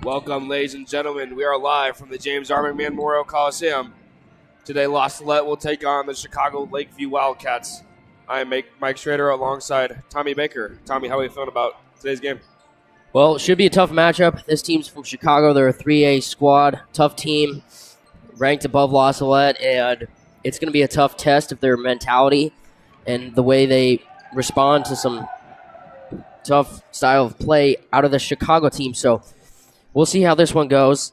Welcome, ladies and gentlemen. We are live from the James R. McMahon Memorial Coliseum. Today, Salette will take on the Chicago Lakeview Wildcats. I am Mike Schrader alongside Tommy Baker. Tommy, how are you feeling about today's game? Well, it should be a tough matchup. This team's from Chicago. They're a 3A squad, tough team, ranked above Salette, and it's going to be a tough test of their mentality and the way they respond to some tough style of play out of the Chicago team. So we'll see how this one goes.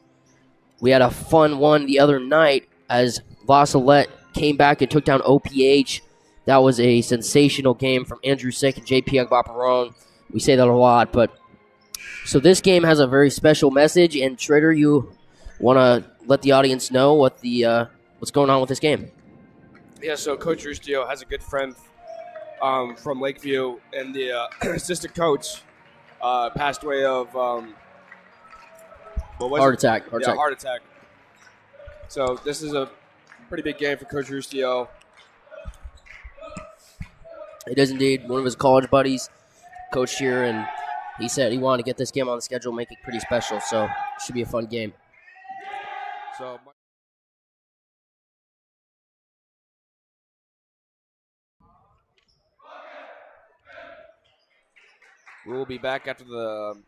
We had a fun one the other night as Salette came back and took down OPH. That was a sensational game from Andrew Sick and JP Agbaparone. We say that a lot, but so this game has a very special message, and Schrader, you want to let the audience know what the what's going on with this game? Yeah, so Coach Rustio has a good friend from Lakeview, and the assistant coach passed away of Heart attack. Heart attack. So this is a pretty big game for Coach Rustio. It is indeed. One of his college buddies coached here, and he said he wanted to get this game on the schedule, make it pretty special. So it should be a fun game. So we will be back after the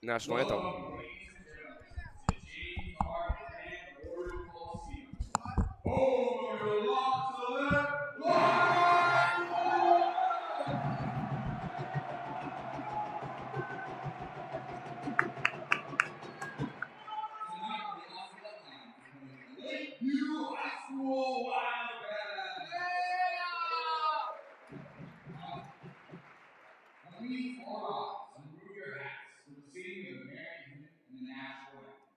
national anthem. Lakeview High School Wildcats! Yeah! Please hold on and remove your hats for the singing of the American and the national anthem.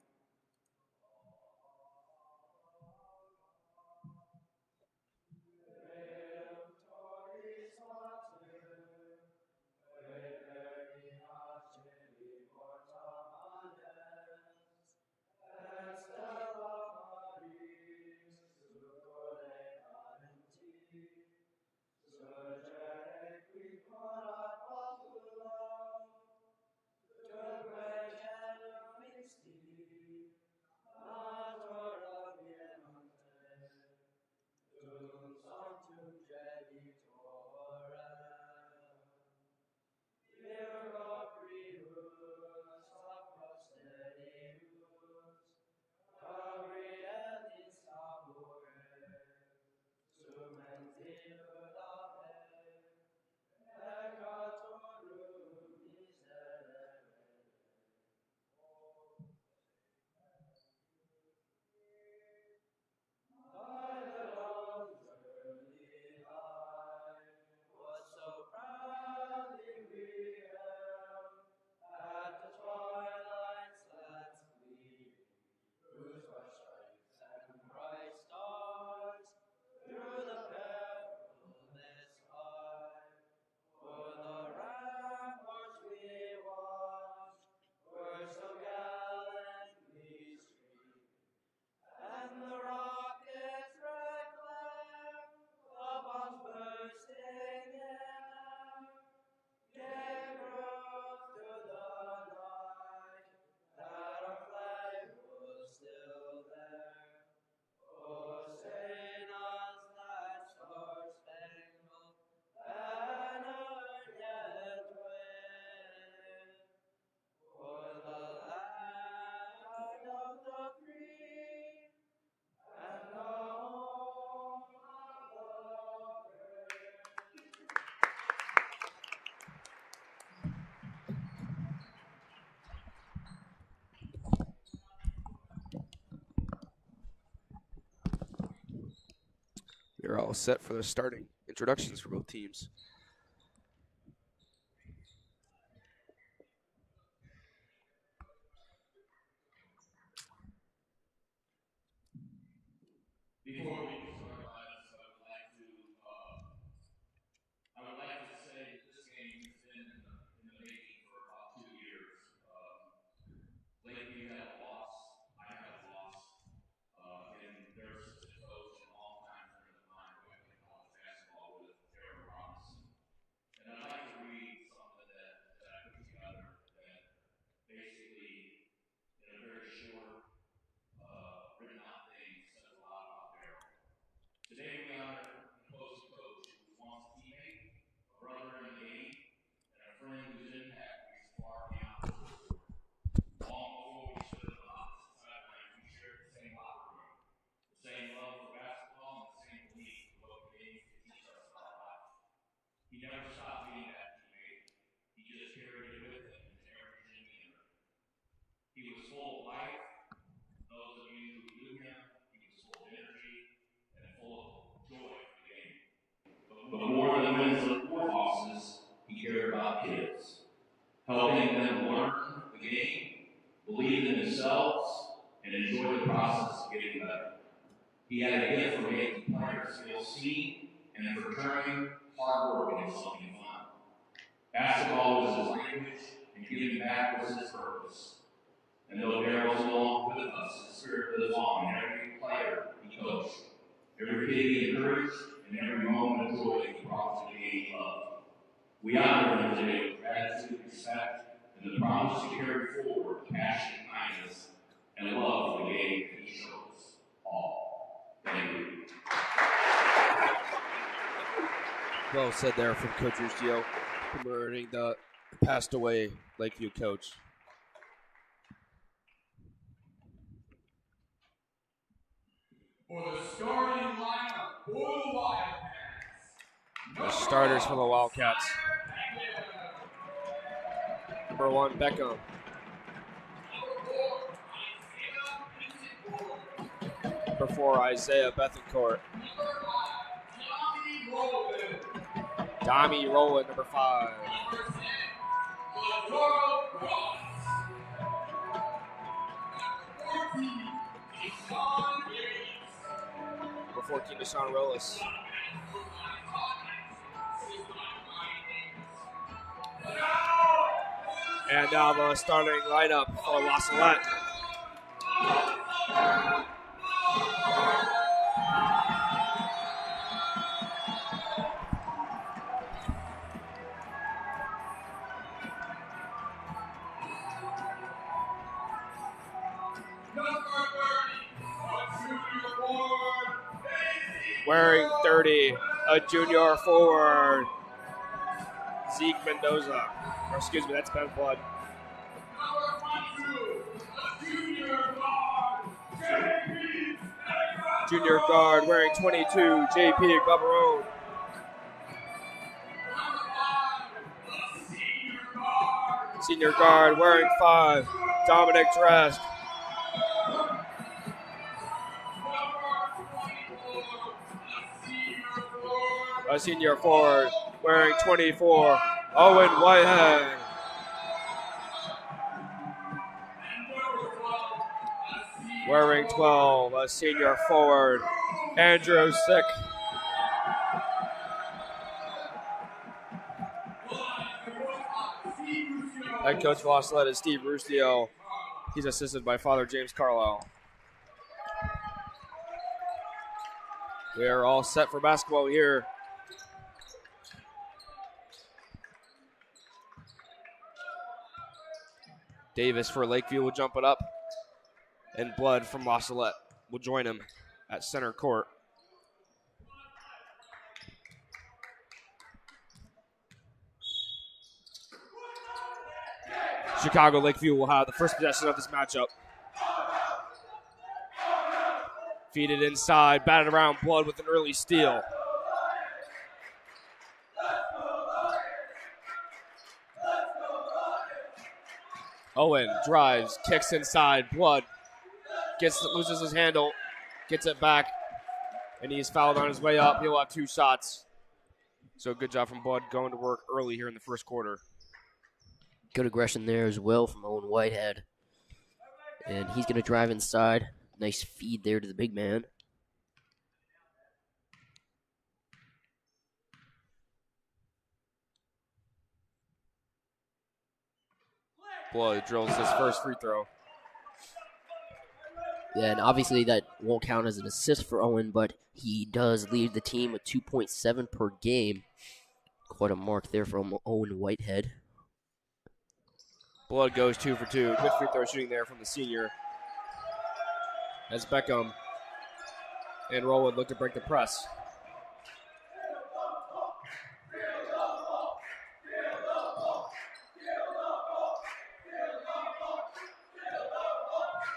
We're all set for the starting introductions for both teams. Before we start, I would like to say that this game has been in the making for about 2 years. Lakeview had a loss, I had a loss, and their assistant coach and all-time friend of mine who I played college basketball with, Terry Ross. them learn the game, believe in themselves, and enjoy the process of getting better. He had a gift for making players feel seen and for turning hard work into something fun. Basketball was his language, and giving back was his purpose. And though Daryl's no longer with us, his spirit lives on in every player he coached, every kid he encouraged, and every moment of joy he brought to the game he loved. We honor him today with gratitude, respect, and the promise to carry forward passion, kindness, and love for the game that he showed us all. Thank you. Well said there from Coach Ruscio, commemorating the passed away Lakeview coach. For the starting lineup for the Wildcats. The starters for the Wildcats. Number 1, Beckham. Number 4, Isaiah Bethencourt. Dami Rowland, number 5. Number 14, Deshaun Rollis. And now the starting lineup for La Salette. Wearing 30, a junior forward, Zeke Mendoza. Or excuse me, that's Ben Blood. Junior guard wearing 22, JP Barbarone. Senior guard wearing 5, Dominic Drest. A senior forward wearing 24, Owen Whitehead. Wearing 12, a senior forward, Andrew Sick. Head coach for La Salette is Steve Ruscio. He's assisted by Father James Carlisle. We are all set for basketball here. Davis for Lakeview will jump it up. And Blood from La Salette will join him at center court. Chicago Lakeview will have the first possession of this matchup. Feed it inside, batted around Blood with an early steal. Owen drives, kicks inside, Blood loses his handle, gets it back, and he's fouled on his way up. He'll have 2 shots. So good job from Blood going to work early here in the first quarter. Good aggression there as well from Owen Whitehead. And he's going to drive inside. Nice feed there to the big man. Blood drills his first free throw. Yeah, and obviously that won't count as an assist for Owen, but he does lead the team with 2.7 per game. Quite a mark there from Owen Whitehead. Blood goes 2 for 2. Good free throw shooting there from the senior. As Beckham and Rowland look to break the press.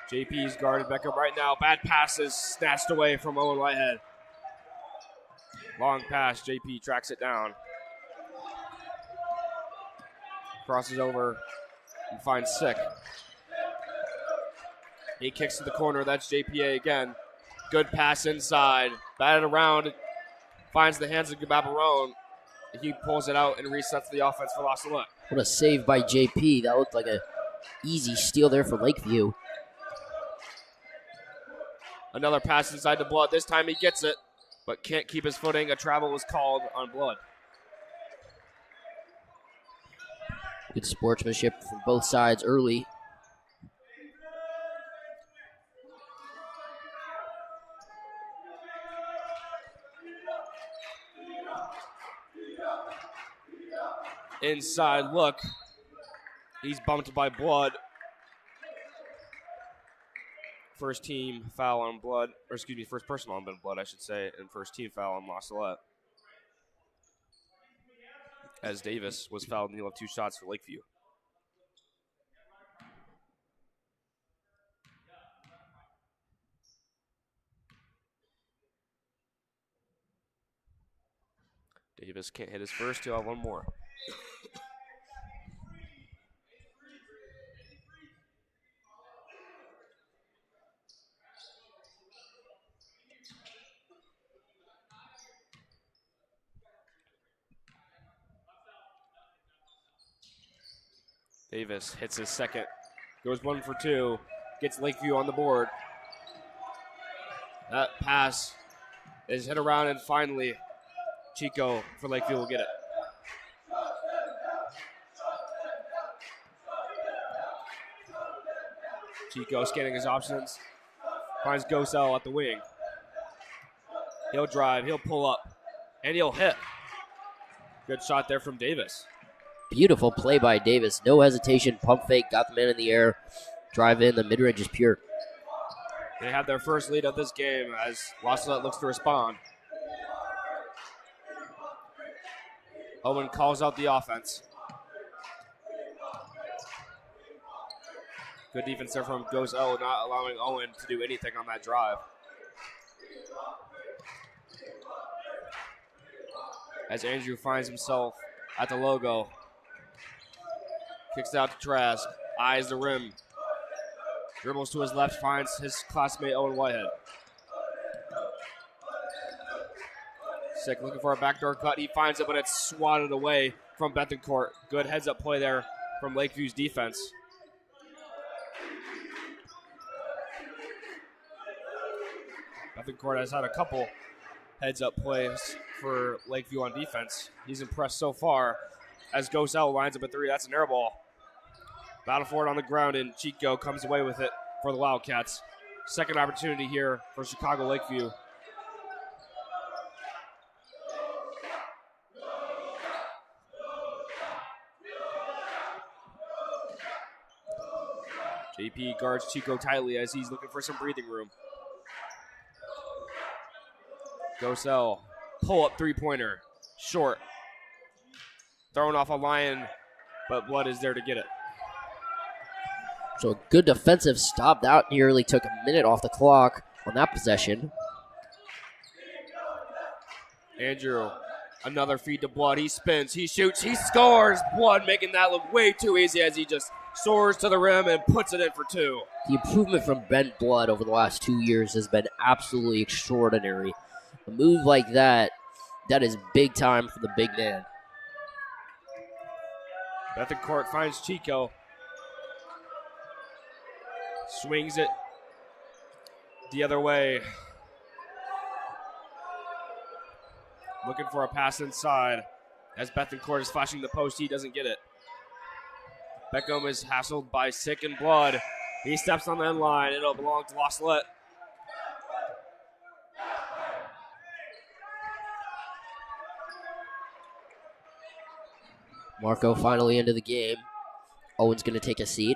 JP's guarded Beckham right now. Bad passes snatched away from Owen Whitehead. Long pass. JP tracks it down. Crosses over and finds Sick. He kicks to the corner. That's JPA again. Good pass inside. Batted around. Finds the hands of Gababarone. He pulls it out and resets the offense for La Salette. What a save by JP. That looked like a easy steal there for Lakeview. Another pass inside the Blood. This time he gets it, but can't keep his footing. A travel was called on Blood. Good sportsmanship from both sides early. Inside look. He's bumped by Blood. First team foul on Blood, or excuse me, first personal on Blood, I should say, and first team foul on La Salette. As Davis was fouled, and he'll have 2 shots for Lakeview. Davis can't hit his first, he'll have 1 more. Davis hits his second, goes 1 for 2, gets Lakeview on the board. That pass is hit around, and finally Chico for Lakeview will get it. Chico scanning his options, finds Gosell at the wing. He'll drive, he'll pull up, and he'll hit. Good shot there from Davis. Beautiful play by Davis. No hesitation, pump fake, got the man in the air, drive in, the mid-range is pure. They have their first lead of this game as La Salette looks to respond. Owen calls out the offense. Good defense there from Gosell, not allowing Owen to do anything on that drive. As Andrew finds himself at the logo. Kicks out to Trask, eyes the rim. Dribbles to his left, finds his classmate Owen Whitehead. Sick looking for a backdoor cut. He finds it, but it's swatted away from Bethencourt. Good heads-up play there from Lakeview's defense. Bethencourt has had a couple heads-up plays for Lakeview on defense. He's impressed so far as Gosell lines up a 3. That's an air ball. Battle for it on the ground, and Chico comes away with it for the Wildcats. Second opportunity here for Chicago Lakeview. JP guards Chico tightly as he's looking for some breathing room. Gosell, pull-up three-pointer, short. Thrown off a line, but Blood is there to get it. So a good defensive stop. That nearly took a minute off the clock on that possession. Andrew, another feed to Blood. He spins, he shoots, he scores. Blood making that look way too easy as he just soars to the rim and puts it in for 2. The improvement from Ben Blood over the last 2 years has been absolutely extraordinary. A move like that, that is big time for the big man. Bethencourt finds Chico. Swings it the other way. Looking for a pass inside. As Bethencourt is flashing the post, he doesn't get it. Beckham is hassled by Sick and Blood. He steps on the end line. It'll belong to La Salette. Marco finally into the game. Owen's going to take a seat.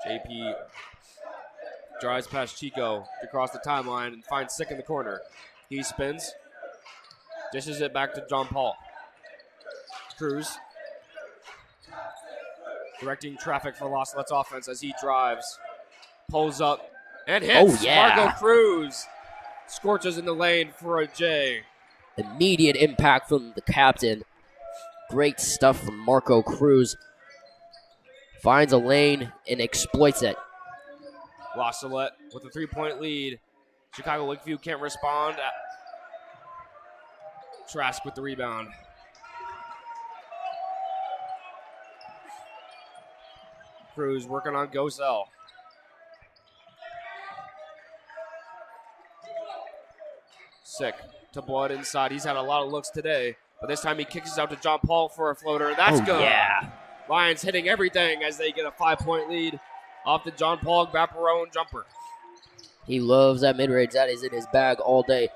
JP drives past Chico across the timeline and finds Sick in the corner. He spins, dishes it back to John Paul. Cruz directing traffic for La Salette's offense as he drives, pulls up, and hits. Oh, yeah. Marco Cruz scorches in the lane for a J. Immediate impact from the captain. Great stuff from Marco Cruz. Finds a lane and exploits it. La Salette with a 3-point lead. Chicago Lakeview can't respond Trask with the rebound. Cruz working on Gosell. Sick to Blood inside. He's had a lot of looks today, but this time he kicks it out to John Paul for a floater. That's good. Yeah. Lions hitting everything as they get a 5-point lead off the John Paul Vaporone jumper. He loves that mid-range. That is in his bag all day.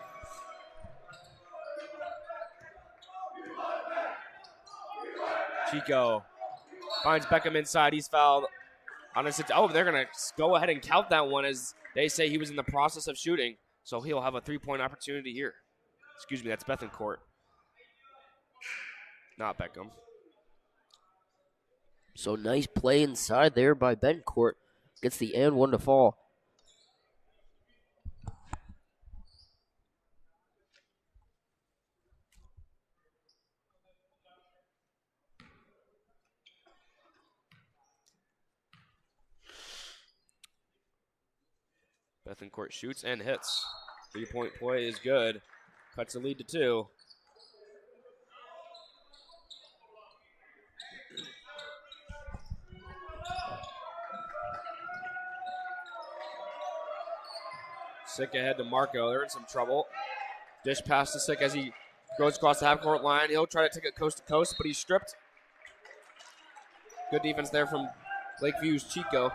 Chico finds Beckham inside. He's fouled on a they're going to go ahead and count that one as they say he was in the process of shooting. So he'll have a 3-point opportunity here. Excuse me, that's Bethencourt. Not Beckham. So nice play inside there by Bencourt. Gets the and one to fall. Bethencourt shoots and hits. 3-point play is good. Cuts the lead to 2. Sick ahead to Marco. They're in some trouble. Dish pass to Sick as he goes across the half-court line. He'll try to take it coast to coast, but he's stripped. Good defense there from Lakeview's Chico.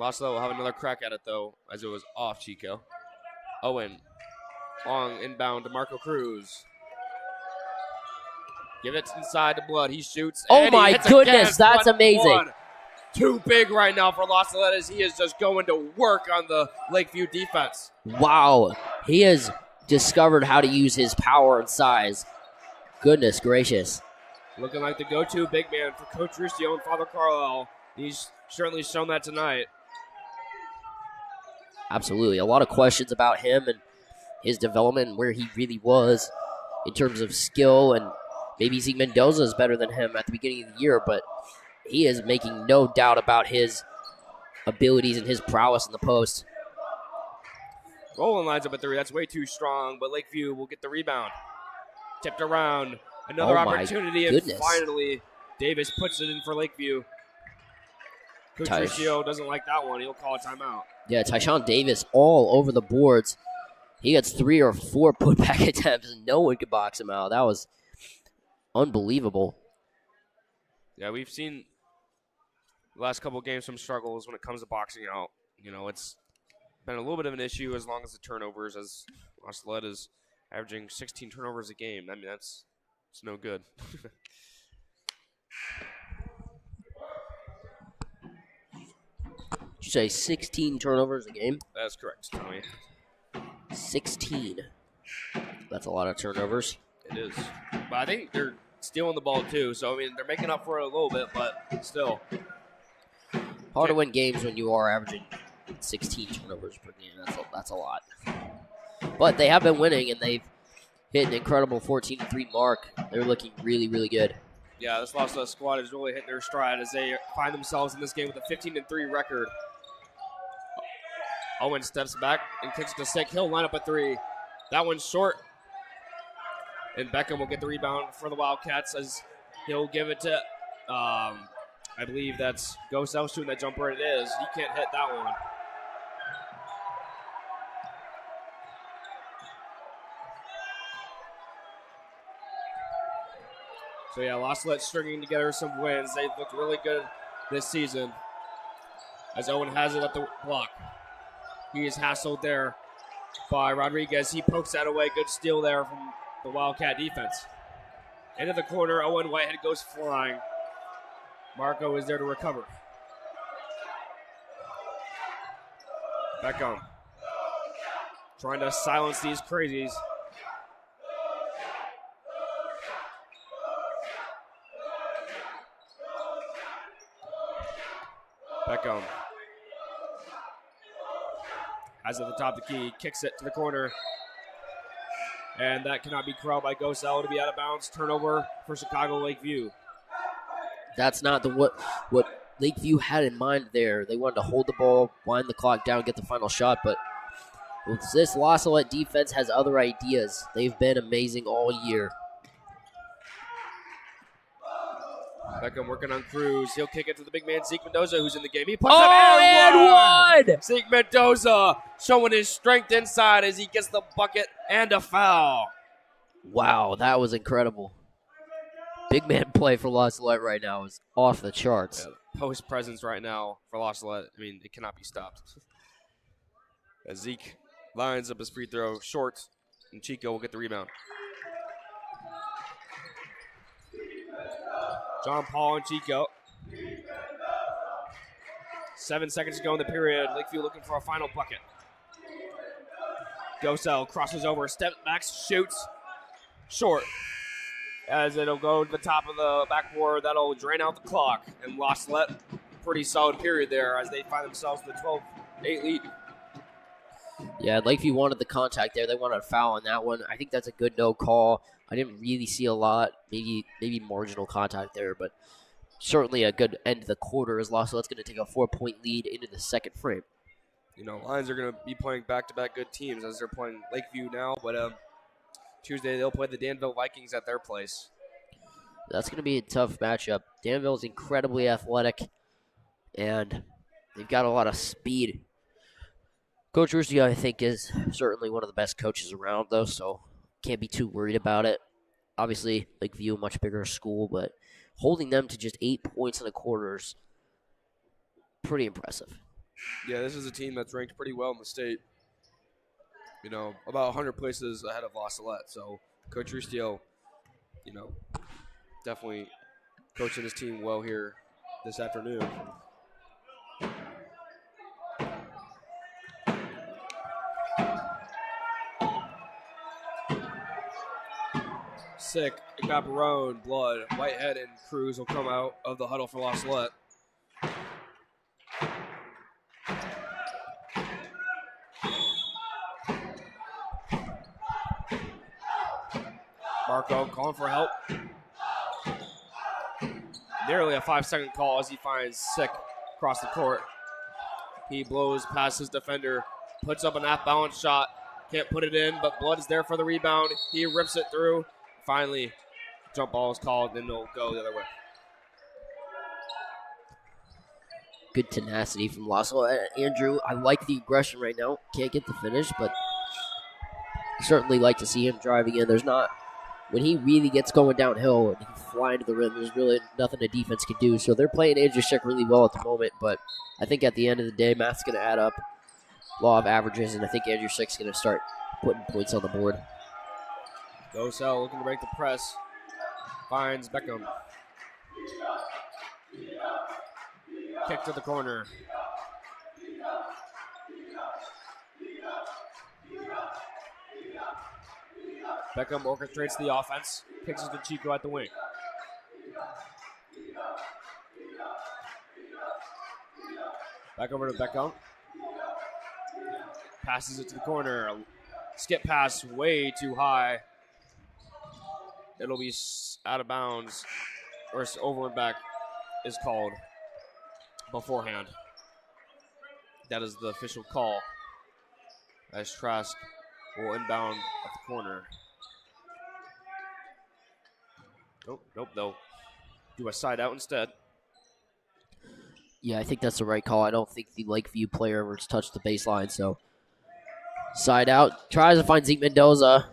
Boslow will have another crack at it, though, as it was off Chico. Owen, long inbound to Marco Cruz. Give it inside to Blood. He shoots. Oh, and my hits goodness. again. That's amazing. One. Too big right now for La Salette as he is just going to work on the Lakeview defense. Wow. He has discovered how to use his power and size. Goodness gracious. Looking like the go-to big man for Coach Ruscio and Father Carlisle. He's certainly shown that tonight. Absolutely. A lot of questions about him and his development and where he really was in terms of skill. And maybe Zeke Mendoza is better than him at the beginning of the year, but he is making no doubt about his abilities and his prowess in the post. Rowland lines up at 3. That's way too strong, but Lakeview will get the rebound. Tipped around. Another opportunity, and finally Davis puts it in for Lakeview. Coach Ruscio doesn't like that one. He'll call a timeout. Yeah, Tyshawn Davis all over the boards. He gets 3 or 4 putback attempts, and no one could box him out. That was unbelievable. Yeah, we've seen the last couple of games some struggles when it comes to boxing out. You know, it's been a little bit of an issue as long as the turnovers, as La Salette is averaging 16 turnovers a game. I mean, it's no good. Did you say 16 turnovers a game? That's correct, Tommy. 16. That's a lot of turnovers. It is. But I think they're stealing the ball too, so I mean they're making up for it a little bit, but still. Hard to win games when you are averaging 16 turnovers per game. That's a lot. But they have been winning, and they've hit an incredible 14-3 mark. They're looking really, really good. Yeah, this La Salette squad has really hit their stride as they find themselves in this game with a 15-3 record. Owen steps back and kicks it to Sick. He'll line up a 3. That one's short. And Beckham will get the rebound for the Wildcats as he'll give it to, I believe that's Gosell shooting that jumper. It is. He can't hit that one. So, yeah, La Salette stringing together some wins. They've looked really good this season as Owen has it at the block. He is hassled there by Rodriguez. He pokes that away. Good steal there from the Wildcat defense. Into the corner, Owen Whitehead goes flying. Marco is there to recover. Beckham trying to silence these crazies. Beckham has at the top of the key, kicks it to the corner. And that cannot be corralled by Gosell to be out of bounds. Turnover for Chicago Lakeview. That's not what Lakeview had in mind there. They wanted to hold the ball, wind the clock down, get the final shot, but with this La Salette defense has other ideas. They've been amazing all year. Beckham working on Cruz. He'll kick it to the big man, Zeke Mendoza, who's in the game. He puts Oh, up and one! Zeke Mendoza showing his strength inside as he gets the bucket and a foul. Wow, that was incredible. Big man play for La Salette right now is off the charts. Yeah, post presence right now for La Salette. I mean, it cannot be stopped. As Zeke lines up his free throw short, and Chico will get the rebound. John Paul and Chico. 7 seconds to go in the period. Lakeview looking for a final bucket. Gosell crosses over, step backs, shoots. Short. As it'll go to the top of the backboard. That'll drain out the clock. And La Salette, pretty solid period there as they find themselves with a 12-8 lead. Yeah, Lakeview wanted the contact there. They wanted a foul on that one. I think that's a good no call. I didn't really see a lot, maybe marginal contact there, but certainly a good end of the quarter as La Salette's going to take a 4-point lead into the second frame. You know, Lions are going to be playing back-to-back good teams as they're playing Lakeview now, but Tuesday they'll play the Danville Vikings at their place. That's going to be a tough matchup. Danville's incredibly athletic, and they've got a lot of speed. Coach Ruscio, I think, is certainly one of the best coaches around, though, so can't be too worried about it. Obviously, Lakeview, a much bigger school, but holding them to just 8 points in the quarters, pretty impressive. Yeah, this is a team that's ranked pretty well in the state. You know, about 100 places ahead of La Salette. So, Coach Ruscio, you know, definitely coaching his team well here this afternoon. Sick, Gabarone, Blood, Whitehead, and Cruz will come out of the huddle for La Salette. Marco calling for help. Nearly a 5-second call as he finds Sick across the court. He blows past his defender, puts up an half-balance shot. Can't put it in, but Blood is there for the rebound. He rips it through. Finally, jump ball is called, then they'll go the other way. Good tenacity from La Salette. Andrew, I like the aggression right now. Can't get the finish, but certainly like to see him driving in. There's not, when he really gets going downhill and he can fly into the rim, there's really nothing the defense can do. So they're playing Andrew Schick really well at the moment, but I think at the end of the day, math's going to add up. Law of averages, and I think Andrew Schick's going to start putting points on the board. Gosell looking to break the press. Finds Beckham. Kick to the corner. Beckham orchestrates the offense. Kicks it to Chico at the wing. Back over to Beckham. Passes it to the corner. Skip pass way too high. It'll be out of bounds, or over and back is called beforehand. That is the official call as Trask will inbound at the corner. Nope, they'll do a side out instead. Yeah, I think that's the right call. I don't think the Lakeview player ever touched the baseline, so side out. Tries to find Zeke Mendoza.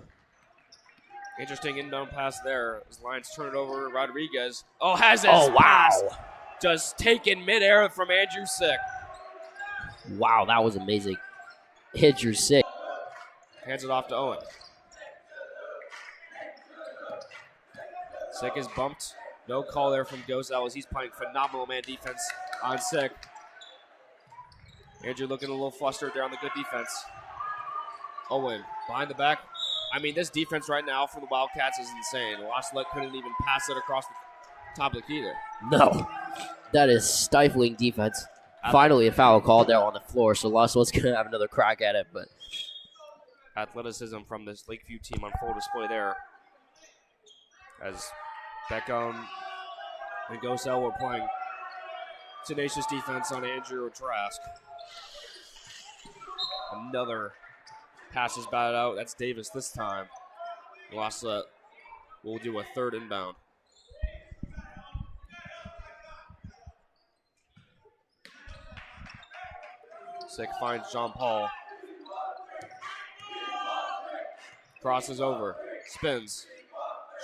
Interesting inbound pass there. As Lions turn it over to Rodriguez. Oh, has his pass just taken midair from Andrew Sick. Wow, that was amazing. Andrew Sick. Hands it off to Owen. Sick is bumped. No call there from Gosell as he's playing phenomenal man defense on Sick. Andrew looking a little flustered there on the good defense. Owen behind the back. I mean, this defense right now for the Wildcats is insane. La Salette couldn't even pass it across the top of the key there. No, that is stifling defense. Finally, a foul called there on the floor, so La Salette's going to have another crack at it. But athleticism from this Lakeview team on full display there. As Beckham and Gosell were playing tenacious defense on Andrew Trask. Another pass is batted out. That's Davis this time. Waslet will do a third inbound. Sick finds John Paul. Crosses over. Spins.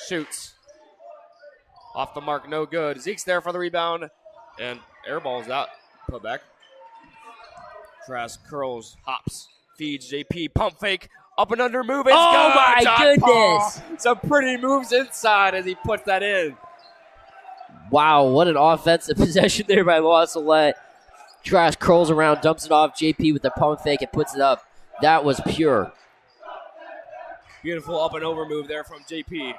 Shoots. Off the mark, no good. Zeke's there for the rebound. And air ball's out. Put back. Trask curls, hops, feeds JP. Pump fake. Up and under move. It's Oh good. my John goodness. Paul. Some pretty moves inside as he puts that in. Wow, what an offensive possession there by Salette. Trask curls around, dumps it off. JP with the pump fake and puts it up. That was pure. Beautiful up and over move there from JP.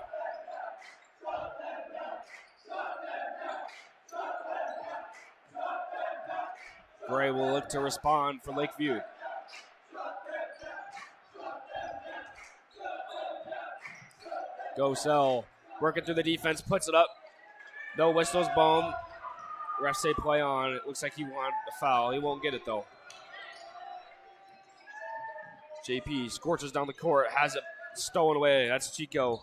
Gray will look to respond for Lakeview. Gosell working through the defense, puts it up. No whistles blown. Refs say play on. It looks like he wanted a foul. He won't get it though. JP scorches down the court, has it stolen away. That's Chico.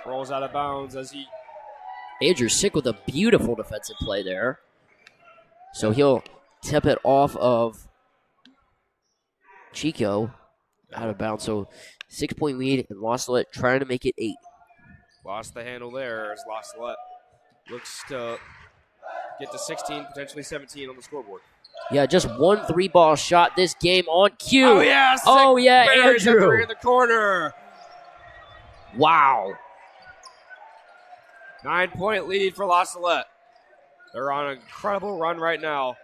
Rolls out of bounds as he... Andrew Sick with a beautiful defensive play there. So he'll tip it off of Chico out of bounds. So 6-point lead, and Salette trying to make it 8. Lost the handle there as Salette looks to get to 16, potentially 17 on the scoreboard. Yeah, just 1 3-ball shot this game on cue. Oh, yeah. Sick Oh, yeah, buries the Andrew. three in the corner. Wow. 9-point lead for Salette. They're on an incredible run right now.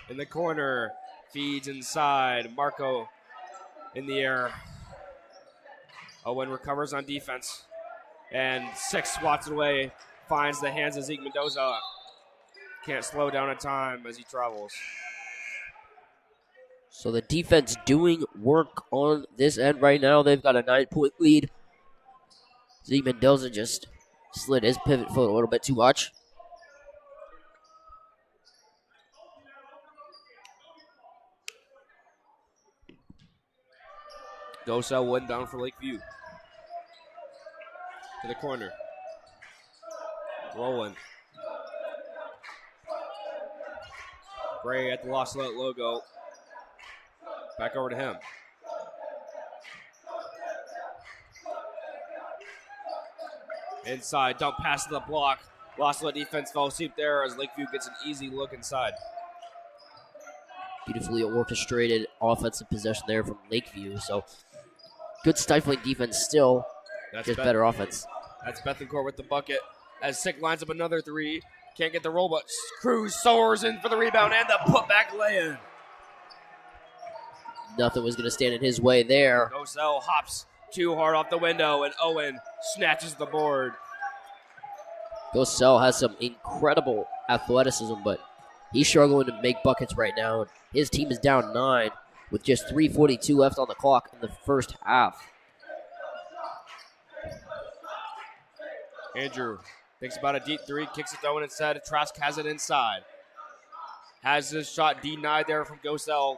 In the corner, feeds inside. Marco in the air. Owen recovers on defense. And Six swats it away. Finds the hands of Zeke Mendoza. Can't slow down a time as he travels. So the defense doing work on this end right now. They've got a 9-point lead. Zeke Mendoza just slid his pivot foot a little bit too much. Gosell one down for Lakeview. To the corner. Rolling. Gray at the Salette logo. Back over to him. Inside, dump pass to the block. Salette defense fell asleep there as Lakeview gets an easy look inside. Beautifully orchestrated offensive possession there from Lakeview. So good stifling defense still. That's just better offense. That's Bethencourt with the bucket. As Sick lines up another three. Can't get the roll, but Cruz soars in for the rebound and the putback lay-in. Nothing was going to stand in his way there. Gosell hops too hard off the window, and Owen snatches the board. Gosell has some incredible athleticism, but he's struggling to make buckets right now. His team is down 9 with just 3:42 left on the clock in the first half. Andrew thinks about a deep three, kicks it down inside. Trask has it inside. Has his shot denied there from Gosell.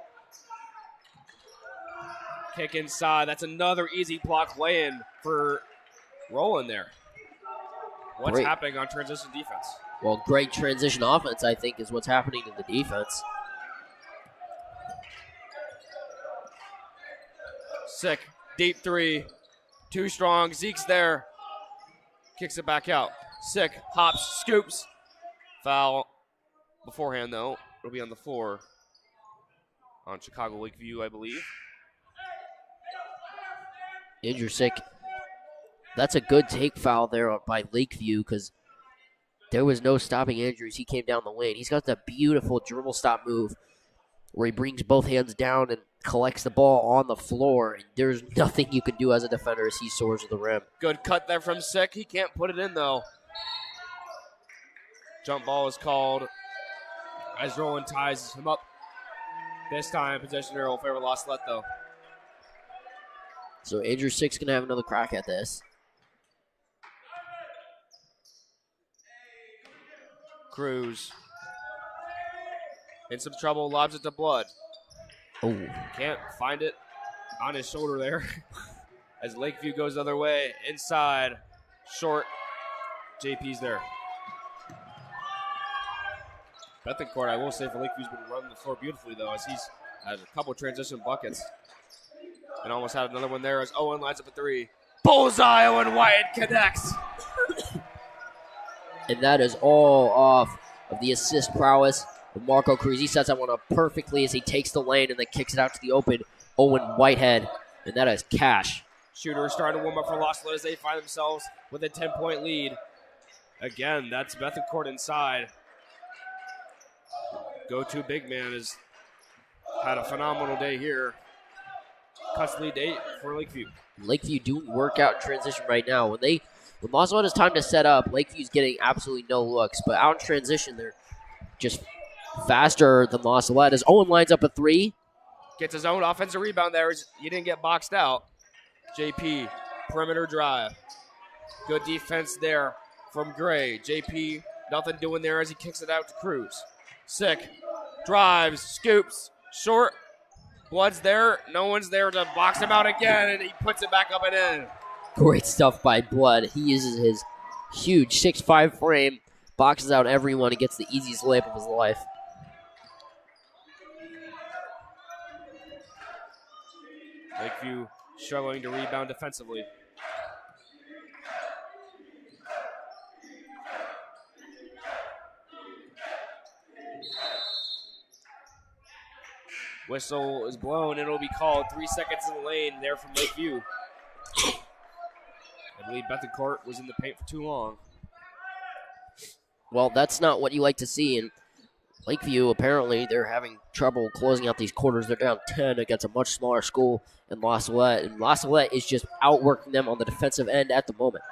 Kick inside. That's another easy block lay-in for Roland there. What's Great. happening on transition defense? Well, great transition offense, I think, is what's happening to the defense. Sick. Deep three. Too strong. Zeke's there. Kicks it back out. Sick. Hops. Scoops. Foul. Beforehand, though. It'll be on the floor on Chicago Lakeview, I believe. Andrew Sick. That's a good take foul there by Lakeview because there was no stopping Andrews. He came down the lane. He's got that beautiful dribble stop move where he brings both hands down and collects the ball on the floor. There's nothing you can do as a defender as he soars to the rim. Good cut there from Sick. He can't put it in, though. Jump ball is called As Roland ties him up. This time, possession arrow will favor La Salette, though. So Andrew Sick's going to have another crack at this. Cruz. In some trouble, lobs it to Blood. Oh, Can't find it on his shoulder there. As Lakeview goes the other way. Inside. Short. JP's there. Bethencourt, I will say, for Lakeview's been running the floor beautifully, though, as he's had a couple transition buckets. And almost had another one there as Owen lines up a three. Bullseye, Owen White connects. and that is all off of the assist prowess of Marco Cruz. He sets that one up perfectly as he takes the lane and then kicks it out to the open Owen Whitehead. And that is cash. Shooters starting to warm up for La Salette as they find themselves with a 10-point lead. Again, that's Bethencourt inside. Go-to big man has had a phenomenal day here. Cuts lead to 8 for Lakeview. Lakeview doing work out in transition right now. When La Salette has time to set up, Lakeview's getting absolutely no looks. But out in transition, they're just faster than La Salette. As Owen lines up a three. Gets his own offensive rebound there. He didn't get boxed out. JP, perimeter drive. Good defense there from Gray. JP, nothing doing there as he kicks it out to Cruz. Sick. Drives, scoops, short. Blood's there. No one's there to box him out again, and he puts it back up and in. Great stuff by Blood. He uses his huge 6'5" frame, boxes out everyone, and gets the easiest layup of his life. Lakeview struggling to rebound defensively. Whistle is blown, and it'll be called. 3 seconds in the lane there from Lakeview. I believe Bethencourt was in the paint for too long. Well, that's not what you like to see. And Lakeview, apparently, they're having trouble closing out these quarters. They're down 10 against a much smaller school in La Salette. And La Salette is just outworking them on the defensive end at the moment.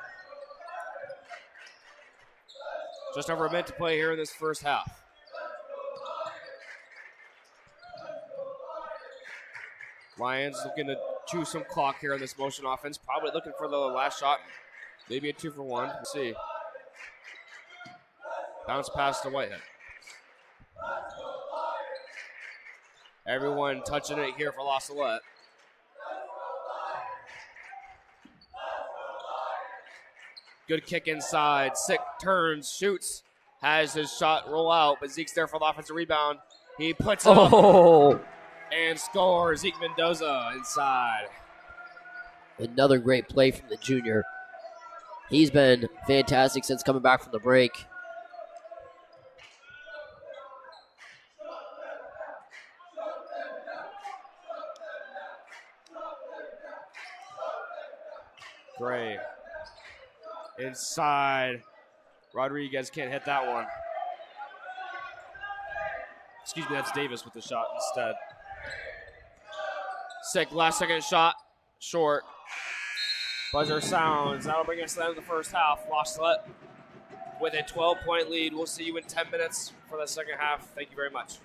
Just over a minute to play here in this first half. Lions looking to chew some clock here in this motion offense. Probably looking for the last shot. Maybe a 2 for 1. Let's see. Bounce pass to Whitehead. Everyone touching it here for La Salette. Good kick inside. Sick turns, shoots. Has his shot roll out, but Zeke's there for the offensive rebound. He puts it up and scores. Zeke Mendoza inside. Another great play from the junior. He's been fantastic since coming back from the break. Gray. Inside. Rodriguez can't hit that one. Excuse me, that's Davis with the shot instead. Sick, last second shot. Short. Buzzer sounds. That'll bring us to the end of the first half. La Salette with a 12-point lead. We'll see you in 10 minutes for the second half. Thank you very much.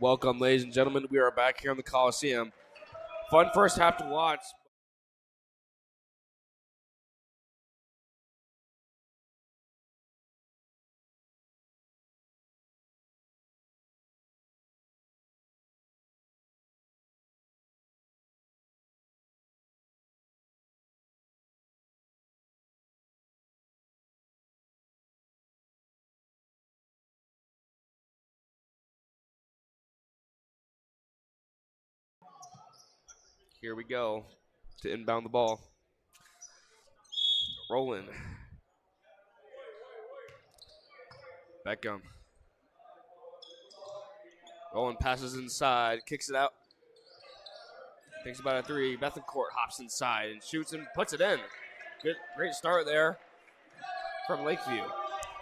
Welcome, ladies and gentlemen. We are back here in the Coliseum. Fun first half to watch. Here we go to inbound the ball. Rolling. Beckham. Rolling passes inside, kicks it out. Thinks about a three. Bethencourt hops inside and shoots and puts it in. Great start there from Lakeview.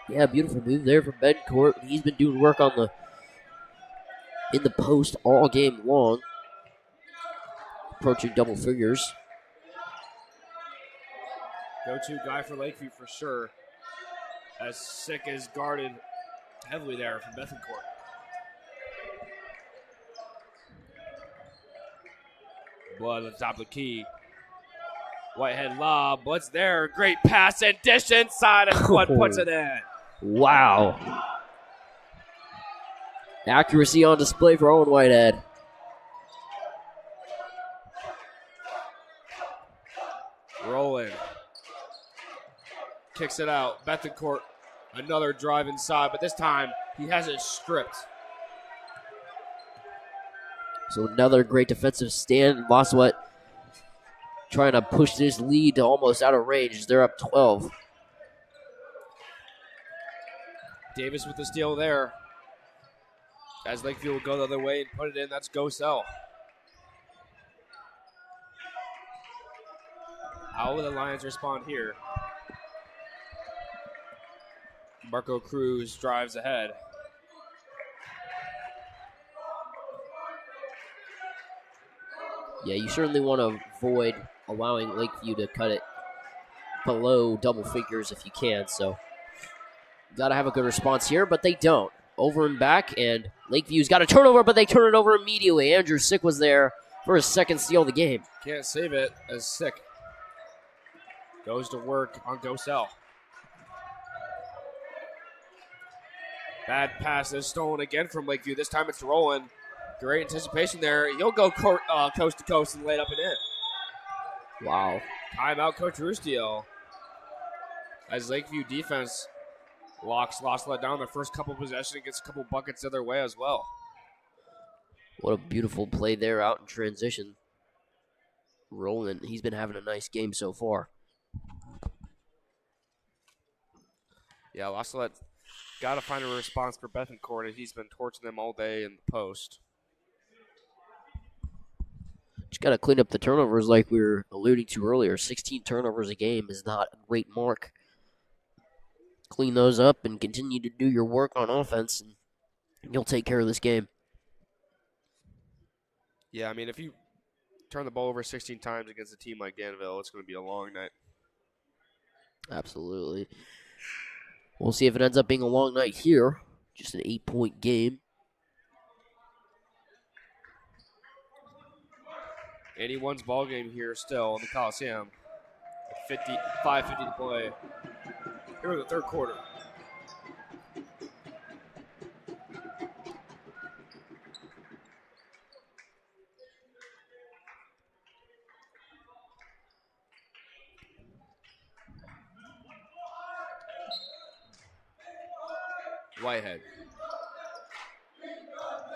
Yeah, beautiful move there from Bethencourt. He's been doing work in the post all game long. Approaching double figures. Go-to guy for Lakeview for sure. As Sick is guarded heavily there from Bethencourt. Blood at the top of the key. Whitehead lob. Blood's there. Great pass and dish inside, and Blood puts it in. Wow. Accuracy on display for Owen Whitehead. Rolling. Kicks it out. Bethencourt, another drive inside, but this time he has it stripped. So another great defensive stand. Vassalette trying to push this lead to almost out of range. They're up 12. Davis with the steal there. As Lakeview will go the other way and put it in, that's Go Sell. How will the Lions respond here? Marco Cruz drives ahead. Yeah, you certainly want to avoid allowing Lakeview to cut it below double figures if you can. So you got to have a good response here, but they don't. Over and back, and Lakeview's got a turnover, but they turn it over immediately. Andrew Sick was there for his second steal of the game. Can't save it as Sick goes to work on Go Sell. Bad pass is stolen again from Lakeview. This time it's rolling. Great anticipation there. He'll go coast to coast and lay it up and in. Wow. Timeout, Coach Rustio. As Lakeview defense locks Vassalette down their first couple possessions and gets a couple buckets the other way as well. What a beautiful play there out in transition. Roland, he's been having a nice game so far. Yeah, Vassalette got to find a response for Bethencourt. He's been torching them all day in the post. Just got to clean up the turnovers like we were alluding to earlier. 16 turnovers a game is not a great mark. Clean those up and continue to do your work on offense, and you'll take care of this game. Yeah, I mean, if you turn the ball over 16 times against a team like Danville, it's going to be a long night. Absolutely. We'll see if it ends up being a long night here. Just an 8-point game. Anyone's ball game here still in the Coliseum. 5:50 to play. Here in the third quarter. Whitehead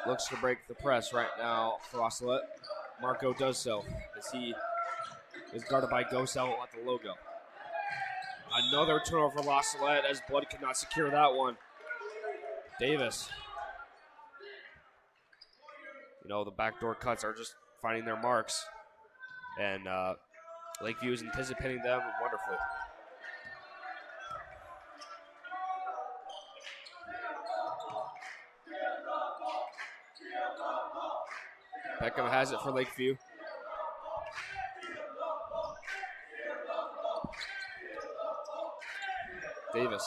looks to break the press right now for Vassalette. Marco does so as he is guarded by Gosell at the logo. Another turnover for Vassalette as Blood could not secure that one. Davis. You know, the backdoor cuts are just finding their marks. And Lakeview is anticipating them wonderfully. Beckham has it for Lakeview. Davis.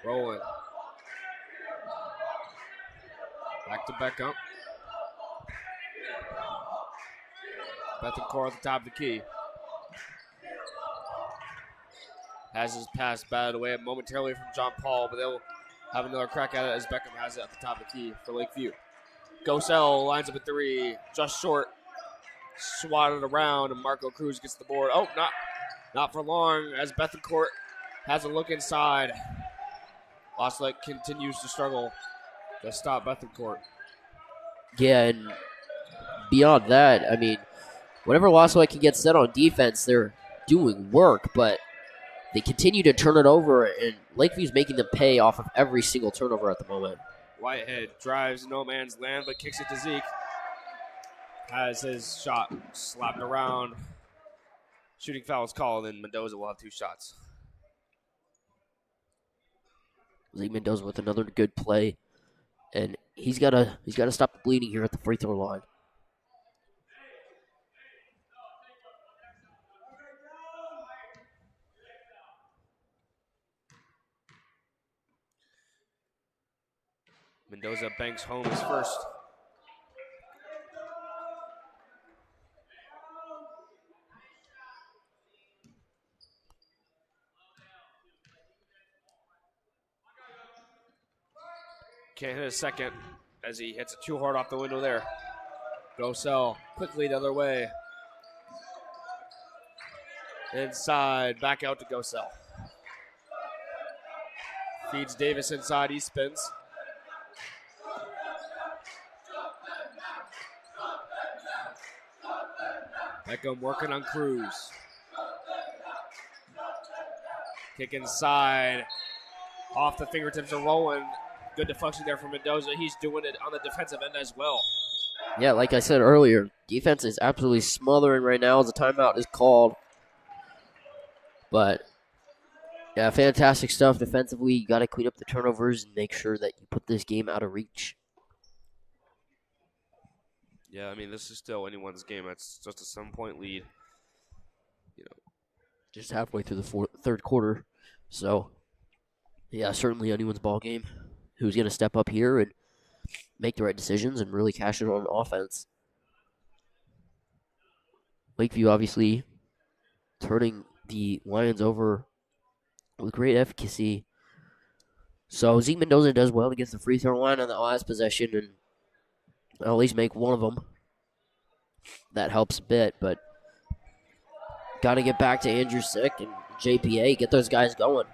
Rolling. Back to Beckham. Bethencourt at the top of the key. Has his pass batted away momentarily from John Paul, but they'll have another crack at it as Beckham has it at the top of the key for Lakeview. Gosell lines up a three, just short. Swatted around, and Marco Cruz gets the board. Oh, not for long as Bethencourt has a look inside. Salette continues to struggle to stop Bethencourt. Yeah, and beyond that, I mean, whenever Salette can get set on defense, they're doing work, but they continue to turn it over, and Lakeview's making them pay off of every single turnover at the moment. Whitehead drives no man's land, but kicks it to Zeke. Has his shot slapped around. Shooting foul is called, and Mendoza will have 2 shots. Zeke Mendoza with another good play, and he's gotta stop the bleeding here at the free throw line. Mendoza banks home his first. Can't hit a second as he hits it too hard off the window there. Gosell quickly the other way. Inside, back out to Gosell. Feeds Davis inside, he spins. Beckham working on Cruz. Kick inside. Off the fingertips of Rowan. Good deflection there from Mendoza. He's doing it on the defensive end as well. Yeah, like I said earlier, defense is absolutely smothering right now as the timeout is called. But, yeah, fantastic stuff defensively. You got to clean up the turnovers and make sure that you put this game out of reach. Yeah, I mean, this is still anyone's game. It's just a 7-point lead. Just halfway through the third quarter. So, yeah, certainly anyone's ball game. Who's going to step up here and make the right decisions and really cash it on offense. Lakeview obviously turning the Lions over with great efficacy. So Zeke Mendoza does well against the free throw line on the last possession and at least make one of them. That helps a bit, but got to get back to Andrew Sick and JPA, get those guys going.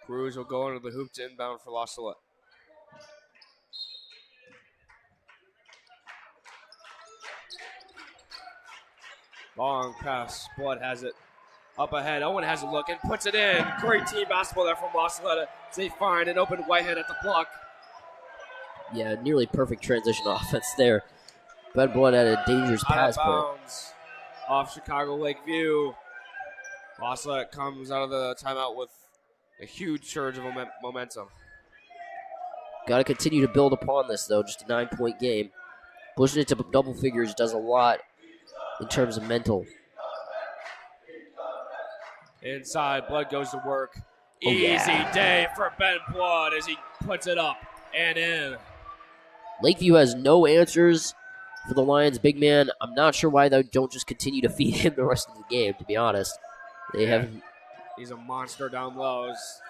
Cruz will go into the hoop to inbound for Salette. Long pass. Blood has it up ahead. Owen has a look and puts it in. Great team basketball there from Salette. They find an open Whitehead at the block. Yeah, nearly perfect transition offense there. Ben Blood had a dangerous pass. Out of bounds. Off Chicago Lakeview. Salette comes out of the timeout with a huge surge of momentum. Got to continue to build upon this, though. Just a 9-point game. Pushing it to double figures does a lot in terms of mental. Inside, Blood goes to work. Oh, Easy yeah. day for Ben Blood as he puts it up and in. Lakeview has no answers for the Lions' big man. I'm not sure why they don't just continue to feed him the rest of the game, to be honest. They haven't. He's a monster down low. He's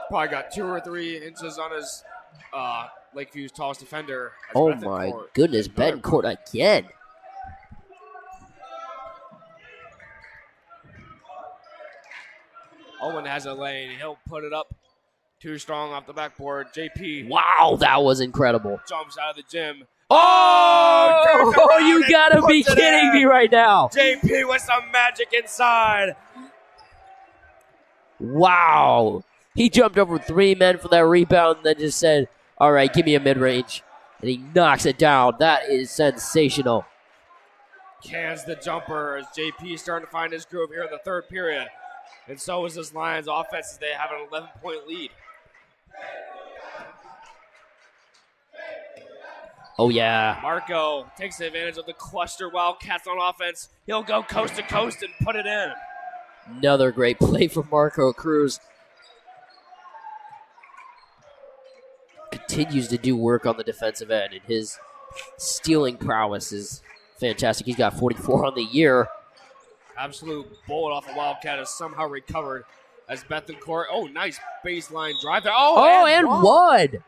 probably got 2 or 3 inches on his Lakeview's tallest defender. Oh, my goodness. Bettencourt again. Owen has a lane. He'll put it up. Too strong off the backboard. JP. Wow, that was incredible. Jumps out of the gym. Oh, you gotta be kidding me right now. JP with some magic inside. Wow. He jumped over 3 men for that rebound and then just said, all right, give me a mid-range. And he knocks it down. That is sensational. Cans the jumper as JP is starting to find his groove here in the third period. And so is this Lions offense as they have an 11-point lead. Oh, yeah. Marco takes advantage of the cluster Wildcats on offense. He'll go coast to coast and put it in. Another great play from Marco Cruz. Continues to do work on the defensive end, and his stealing prowess is fantastic. He's got 44 on the year. Absolute bullet off a Wildcat is somehow recovered as Bethencourt. Oh, nice baseline drive there. Oh, and one.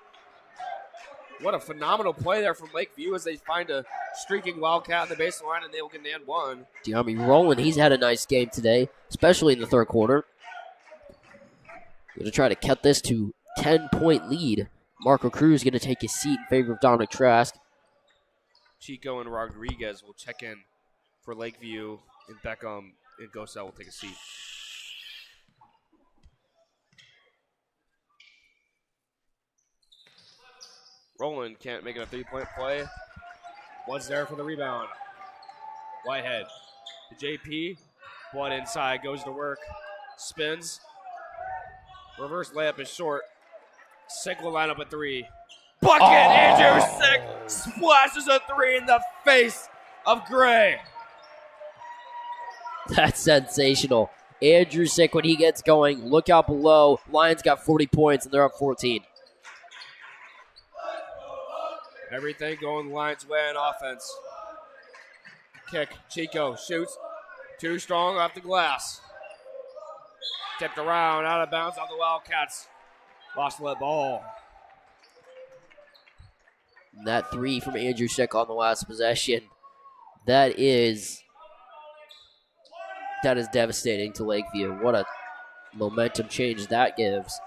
What a phenomenal play there from Lakeview as they find a streaking Wildcat in the baseline and they'll get an and one. De'Ami Rowland, he's had a nice game today, especially in the third quarter. Going to try to cut this to 10-point lead. Marco Cruz going to take his seat in favor of Dominic Trask. Chico and Rodriguez will check in for Lakeview, and Beckham and Gosell will take a seat. Rowland can't make it a three-point play. Was there for the rebound. Whitehead to JP. Blood inside, goes to work. Spins. Reverse layup is short. Sick will line up at three. Bucket! Oh. Andrew Sick splashes a three in the face of Gray. That's sensational. Andrew Sick, when he gets going, look out below. Lions got 40 points, and they're up 14. Everything going the Lions' way on offense. Kick. Chico shoots. Too strong off the glass. Tipped around, out of bounds on the Wildcats. Lost the ball. That three from Andrew Sick on the last possession. That is devastating to Lakeview. What a momentum change that gives.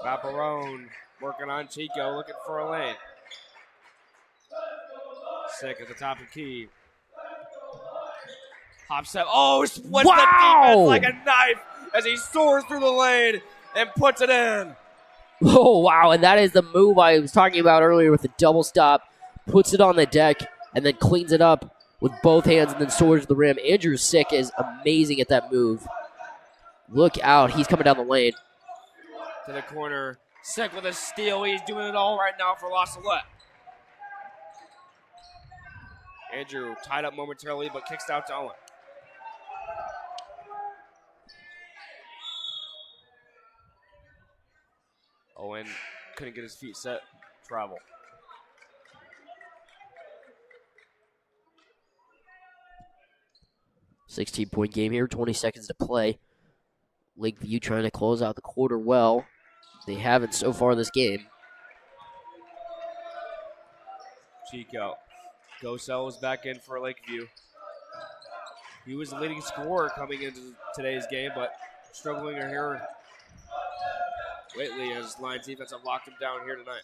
Vaparone working on Chico, looking for a lane. Sick at the top of the key. Hops up. Oh, splits the defense like a knife as he soars through the lane and puts it in. Oh, wow. And that is the move I was talking about earlier with the double stop. Puts it on the deck and then cleans it up with both hands and then soars to the rim. Andrew Sick is amazing at that move. Look out. He's coming down the lane. To the corner. Sick with a steal. He's doing it all right now for La Salette. Andrew tied up momentarily, but kicks out to Owen. Owen couldn't get his feet set. Travel. $16-point game here, 20 seconds to play. Lakeview trying to close out the quarter well. They haven't so far this game. Chico. Gosell is back in for Lakeview. He was the leading scorer coming into today's game, but struggling here lately as Lions defense have locked him down here tonight.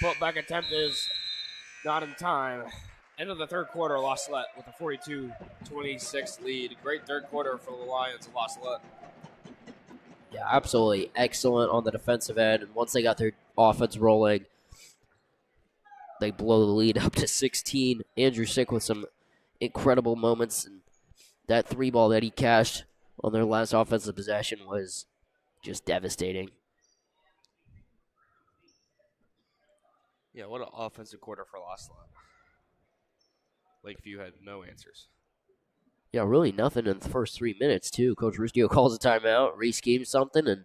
Putback attempt is not in time. End of the third quarter, La Salette with a 42-26 lead. Great third quarter for the Lions of La Salette. Yeah, absolutely excellent on the defensive end. And once they got their offense rolling, they blow the lead up to 16. Andrew Sick with some incredible moments. And that three ball that he cashed on their last offensive possession was just devastating. Yeah, what an offensive quarter for La Salette. Lakeview had no answers. Yeah, really nothing in the first 3 minutes, too. Coach Rustio calls a timeout, reschemes something, and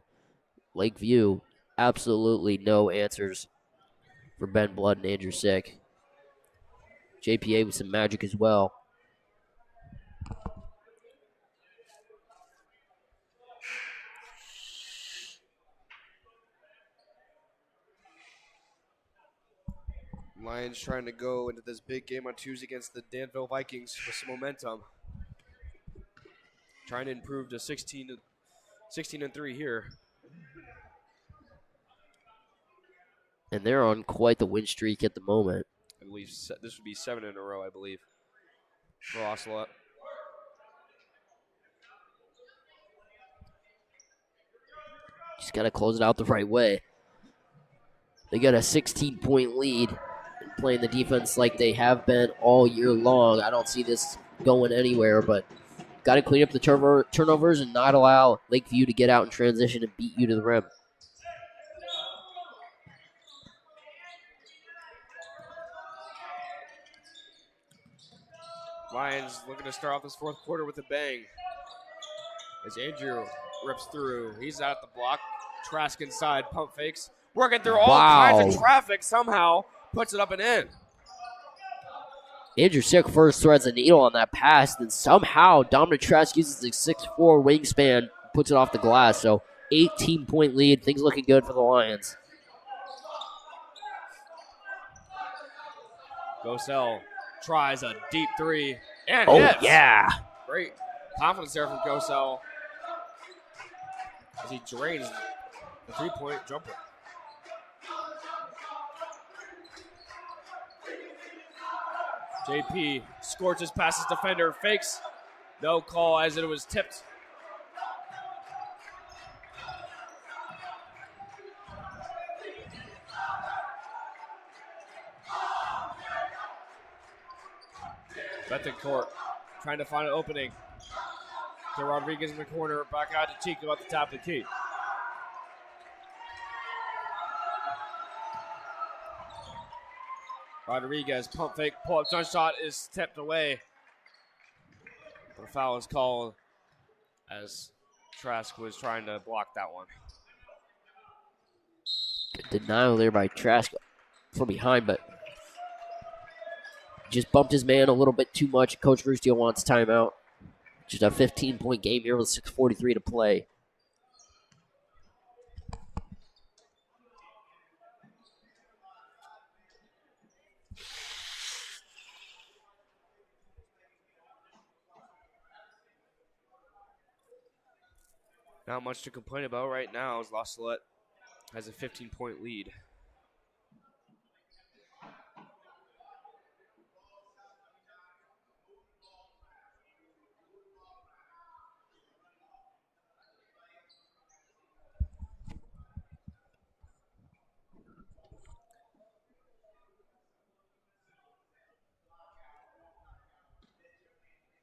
Lakeview, absolutely no answers for Ben Blood and Andrew Sick. JPA with some magic as well. Lions trying to go into this big game on Tuesday against the Danville Vikings with some momentum. Trying to improve to 16-3 here. And they're on quite the win streak at the moment. I believe this would be 7 in a row, I believe, for La Salette. Just got to close it out the right way. They got a 16-point lead. Playing the defense like they have been all year long. I don't see this going anywhere, but got to clean up the turnovers and not allow Lakeview to get out in transition and beat you to the rim. Lions looking to start off this fourth quarter with a bang. As Andrew rips through. He's out at the block. Trask inside. Pump fakes. Working through all kinds of traffic. Somehow puts it up and in. Andrew Sick first threads a needle on that pass. Then somehow Dominic Trask uses his 6'4 wingspan. Puts it off the glass. So 18-point lead. Things looking good for the Lions. Gosell tries a deep three and hits. Yeah. Great confidence there from Gosell as he drains the three-point jumper. JP scorches past his defender, fakes. No call as it was tipped. Betancourt trying to find an opening. To Rodriguez in the corner, back out to Chico at the top of the key. Rodriguez, pump fake, pull-up jump shot is tipped away. The foul is called as Trask was trying to block that one. Good denial there by Trask from behind, but just bumped his man a little bit too much. Coach Rustio wants timeout. Just a 15-point game here with 6:43 to play. Not much to complain about right now as La Salette has a 15-point lead.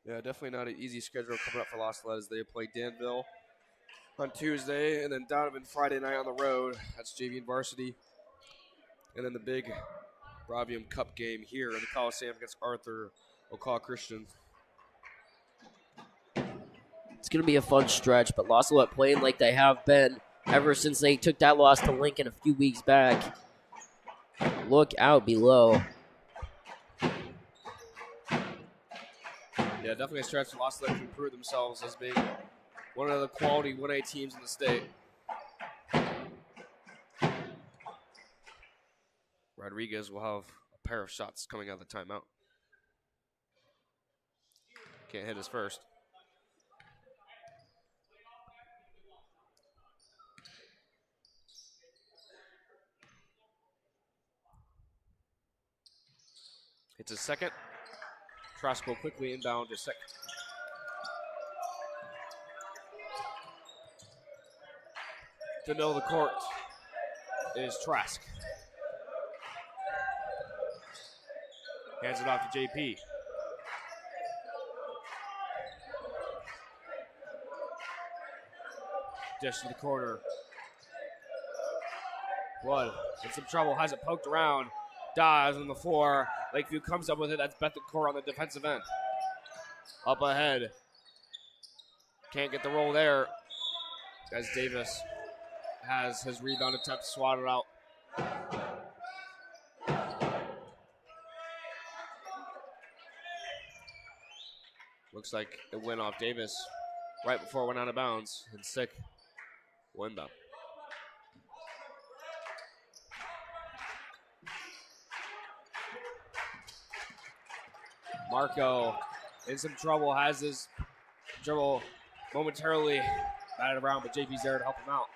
Yeah, definitely not an easy schedule coming up for La Salette as they play Danville on Tuesday, and then Donovan Friday night on the road. That's JV and Varsity. And then the big Bravium Cup game here in the Coliseum against Arthur Ocala Christian. It's going to be a fun stretch, but La Salette playing like they have been ever since they took that loss to Lincoln a few weeks back. Look out below. Yeah, definitely a stretch for La Salette to improve themselves as being one of the quality 1A teams in the state. Rodriguez will have a pair of shots coming out of the timeout. Can't hit his first. Hits his second. Trask will quickly inbound to second. To middle of the court is Trask. Hands it off to JP. Dish to the corner. Blood in some trouble, has it poked around. Dives on the floor. Lakeview comes up with it. That's Betancourt on the defensive end. Up ahead. Can't get the roll there as Davis has his rebound attempt swatted out. Looks like it went off Davis right before it went out of bounds. And Sick will inbound. Marco in some trouble, has his dribble momentarily batted around, but JP's there to help him out.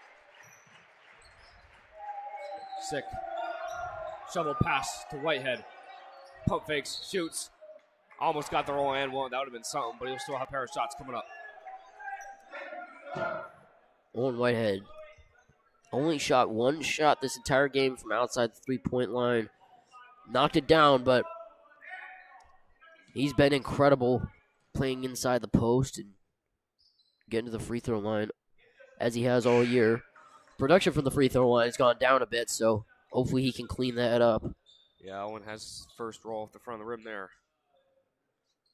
Sick. Shovel pass to Whitehead. Pump fakes, shoots. Almost got the roll and one. That would have been something, but he'll still have a pair of shots coming up. Owen Whitehead only shot one shot this entire game from outside the three-point line. Knocked it down, but he's been incredible playing inside the post and getting to the free throw line as he has all year. Production from the free throw line has gone down a bit, so hopefully he can clean that up. Yeah, Owen has his first roll off the front of the rim there.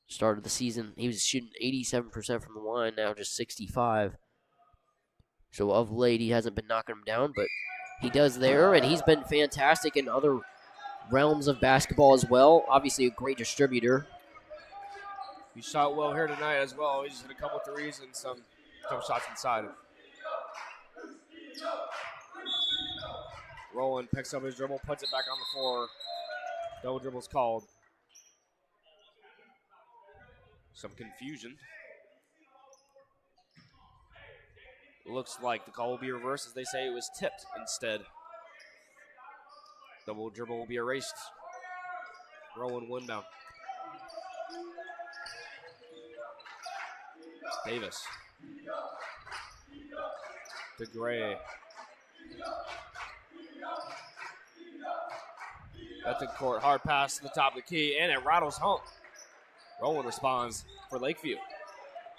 Start of the season, he was shooting 87% from the line, now just 65. So of late, he hasn't been knocking him down, but he does there, and he's been fantastic in other realms of basketball as well. Obviously, a great distributor. He shot well here tonight as well. He just hit a couple threes and some shots inside. Rowland picks up his dribble, puts it back on the floor. Double dribble's called. Some confusion. Looks like the call will be reversed as they say it was tipped instead. Double dribble will be erased. Rowland one down. Davis. To Gray. At the court, hard pass to the top of the key, and it rattles home. Rowland responds for Lakeview.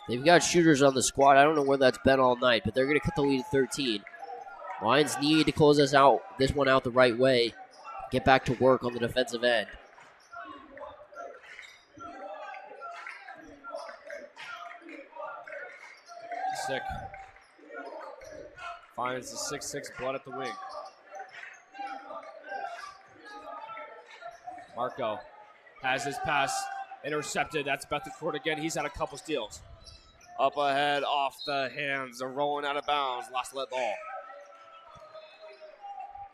They've got shooters on the squad. I don't know where that's been all night, but they're going to cut the lead at 13. Lions need to close this one out the right way. Get back to work on the defensive end. Sick. Finds the 6'6" blood at the wing. Marco has his pass intercepted. That's Bethencourt again. He's had a couple steals. Up ahead, off the hands. They're rolling out of bounds. Salette ball.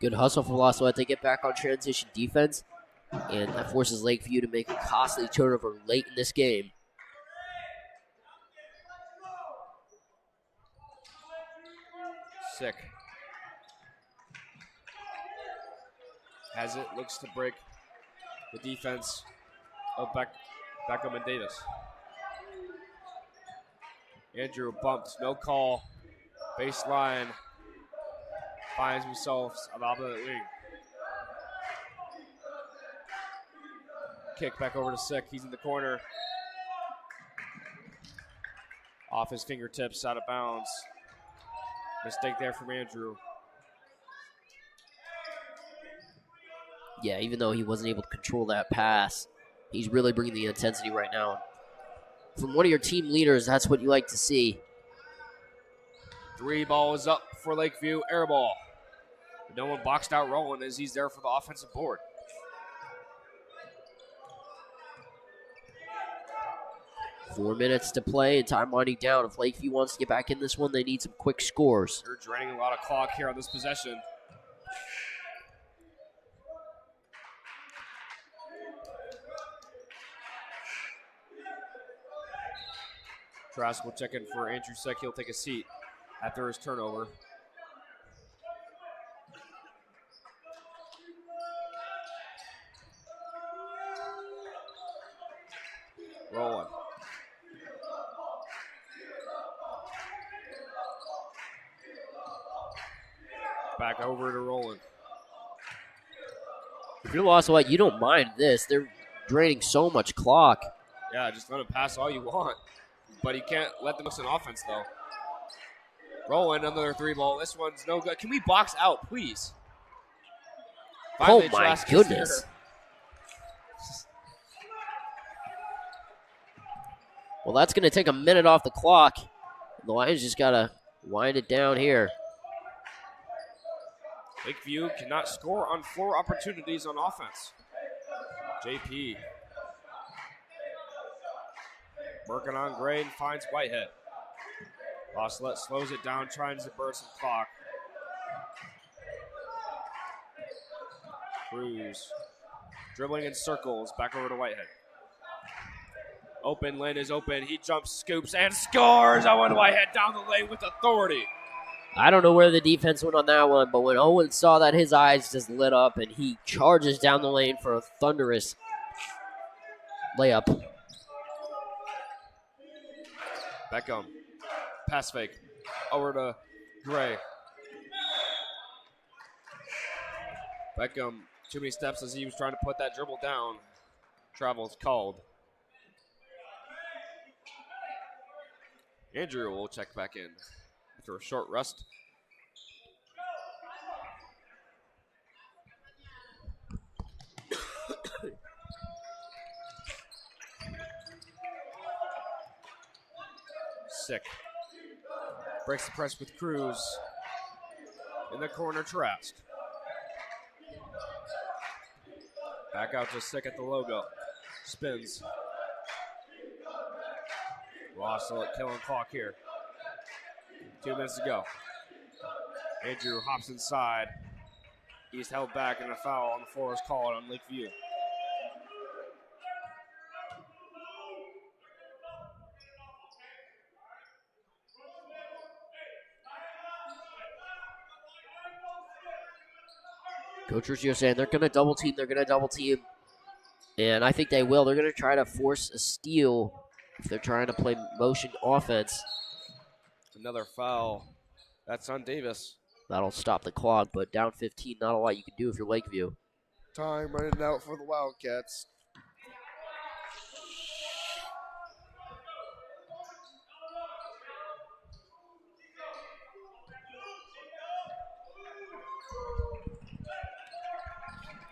Good hustle for Salette to get back on transition defense. And that forces Lakeview to make a costly turnover late in this game. Sick. Has it, looks to break the defense of Beckham and Davis. Andrew bumped, no call. Baseline. Finds himself on the opposite wing. Kick back over to Sick. He's in the corner. Off his fingertips, out of bounds. Mistake there from Andrew. Yeah, even though he wasn't able to control that pass, he's really bringing the intensity right now. From one of your team leaders, that's what you like to see. 3 ball is up for Lakeview. Air ball. No one boxed out Rowland as he's there for the offensive board. Four minutes to play and time winding down. If Lakeview wants to get back in this one, they need some quick scores. They're draining a lot of clock here on this possession. Trask will check in for Andrew Sick. He'll take a seat after his turnover. Rolling. Back over to Rowland. If you're Salette, you don't mind this. They're draining so much clock. Yeah, just let him pass all you want. But you can't let them miss an offense, though. Rowland, another 3 ball. This one's no good. Can we box out, please? Finally, oh, my Trask goodness. Well, that's going to take a minute off the clock. The Lions just got to wind it down here. Lakeview cannot score on 4 opportunities on offense. JP. Working on Gray and finds Whitehead. Salette slows it down, trying to burn some clock. Cruz. Dribbling in circles, back over to Whitehead. Open, Lynn is open. He jumps, scoops, and scores! Owen Whitehead down the lane with authority. I don't know where the defense went on that one, but when Owen saw that, his eyes just lit up, and he charges down the lane for a thunderous layup. Beckham. Pass fake. Over to Gray. Beckham, too many steps as he was trying to put that dribble down. Travel's called. Andrew will check back in after a short rest. Sick. Breaks the press with Cruz. In the corner, Trask. Back out to Sick at the logo. Spins. Lost a killing clock here. 2 minutes to go. Andrew hops inside. He's held back and a foul on the floor is called on Lakeview. Coach Ruscio saying they're going to double team. And I think they will. They're going to try to force a steal if they're trying to play motion offense. Another foul. That's on Davis. That'll stop the clock, but down 15, not a lot you can do if you're Lakeview. Time running out for the Wildcats.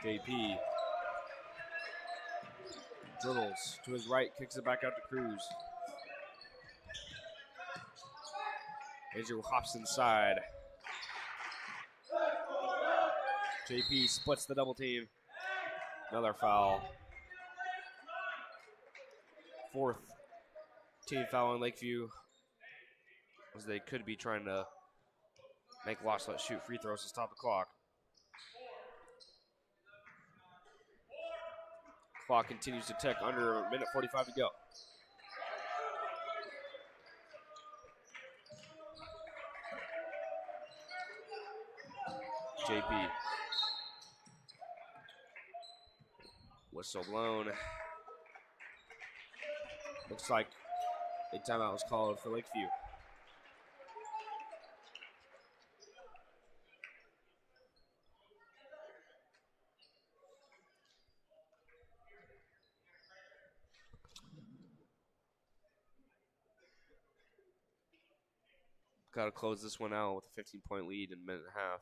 JP dribbles to his right, kicks it back out to Cruz. Andrew hops inside. JP splits the double team. Another foul. 4th team foul on Lakeview, as they could be trying to make Waslet shoot free throws to stop the clock. Clock continues to tick, under a minute 45 to go. JP. Whistle blown. Looks like a timeout was called for Lakeview. Got to close this one out with a 15-point lead in a minute and a half.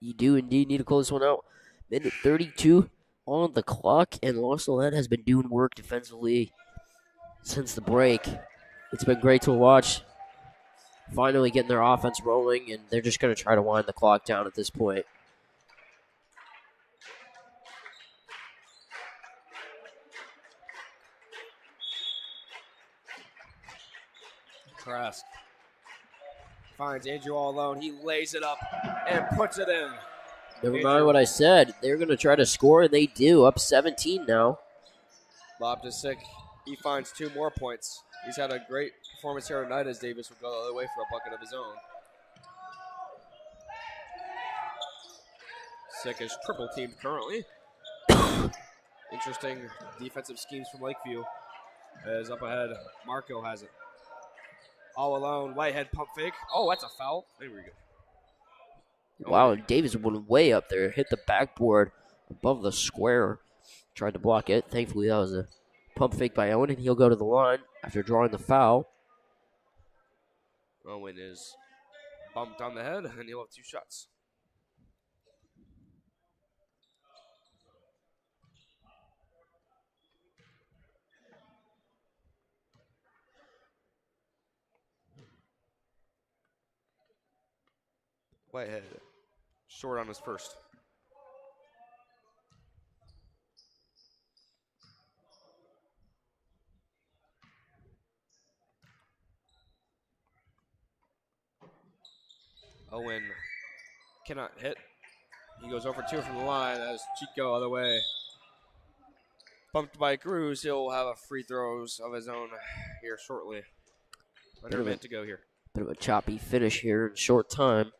You do indeed need to close this one out. Minute 32 on the clock, and Salette has been doing work defensively since the break. It's been great to watch. Finally getting their offense rolling, and they're just going to try to wind the clock down at this point. Trask finds Andrew all alone. He lays it up and puts it in. Never mind what I said. They're going to try to score, and they do. Up 17 now. Lob to Sick. He finds 2 more points. He's had a great performance here tonight as Davis will go the other way for a bucket of his own. Sick is triple teamed currently. Interesting defensive schemes from Lakeview. As up ahead, Marco has it. All alone, Whitehead pump fake. Oh, that's a foul. There we go. Wow, Davis went way up there. Hit the backboard above the square. Tried to block it. Thankfully, that was a pump fake by Owen, and he'll go to the line after drawing the foul. Owen is bumped on the head, and he'll have 2 shots. Whitehead short on his first. Owen cannot hit. He goes over 2 from the line as Chico other way. Bumped by Cruz. He'll have a free throws of his own here shortly. Under a minute to go here. Bit of a choppy finish here in short time.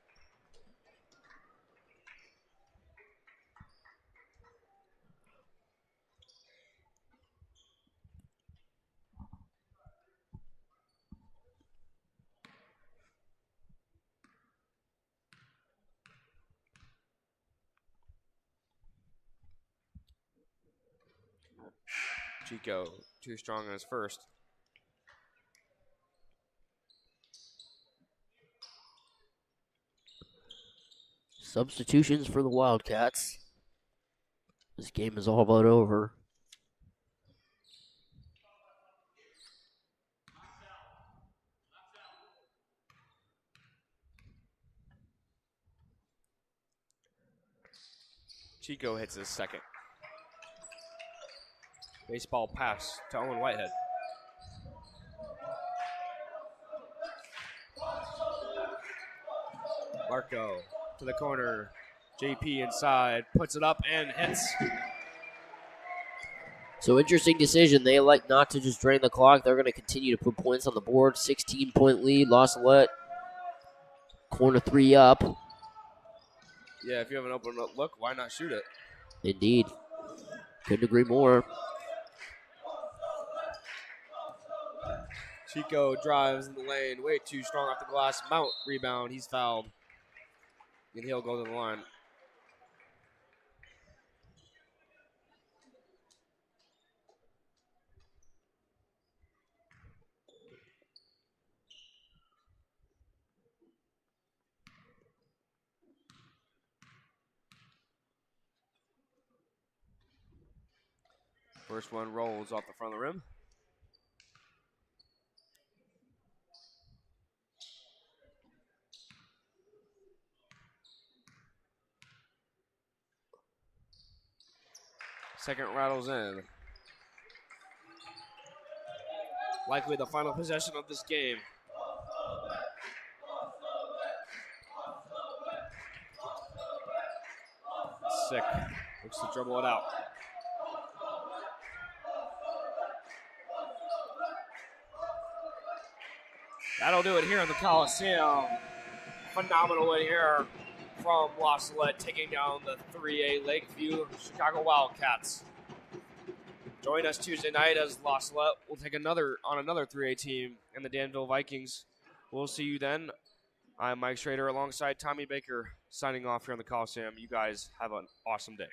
Chico, too strong in his first. Substitutions for the Wildcats. This game is all but over. Chico hits his second. Baseball pass to Owen Whitehead. Marco to the corner. JP inside, puts it up and hits. So interesting decision. They elect not to just drain the clock. They're going to continue to put points on the board. 16-point lead. Salette. Corner 3 up. Yeah, if you have an open look, why not shoot it? Indeed. Couldn't agree more. Chico drives in the lane, way too strong off the glass. Mount rebound, he's fouled. And he'll go to the line. First one rolls off the front of the rim. Second rattles in. Likely the final possession of this game. Sick. Looks to dribble it out. That'll do it here in the Coliseum. Phenomenal win here from Salette, taking down the 3A Lakeview Chicago Wildcats. Join us Tuesday night as Salette will take another 3A team and the Danville Vikings. We'll see you then. I'm Mike Schrader alongside Tommy Baker signing off here on the Coliseum. You guys have an awesome day.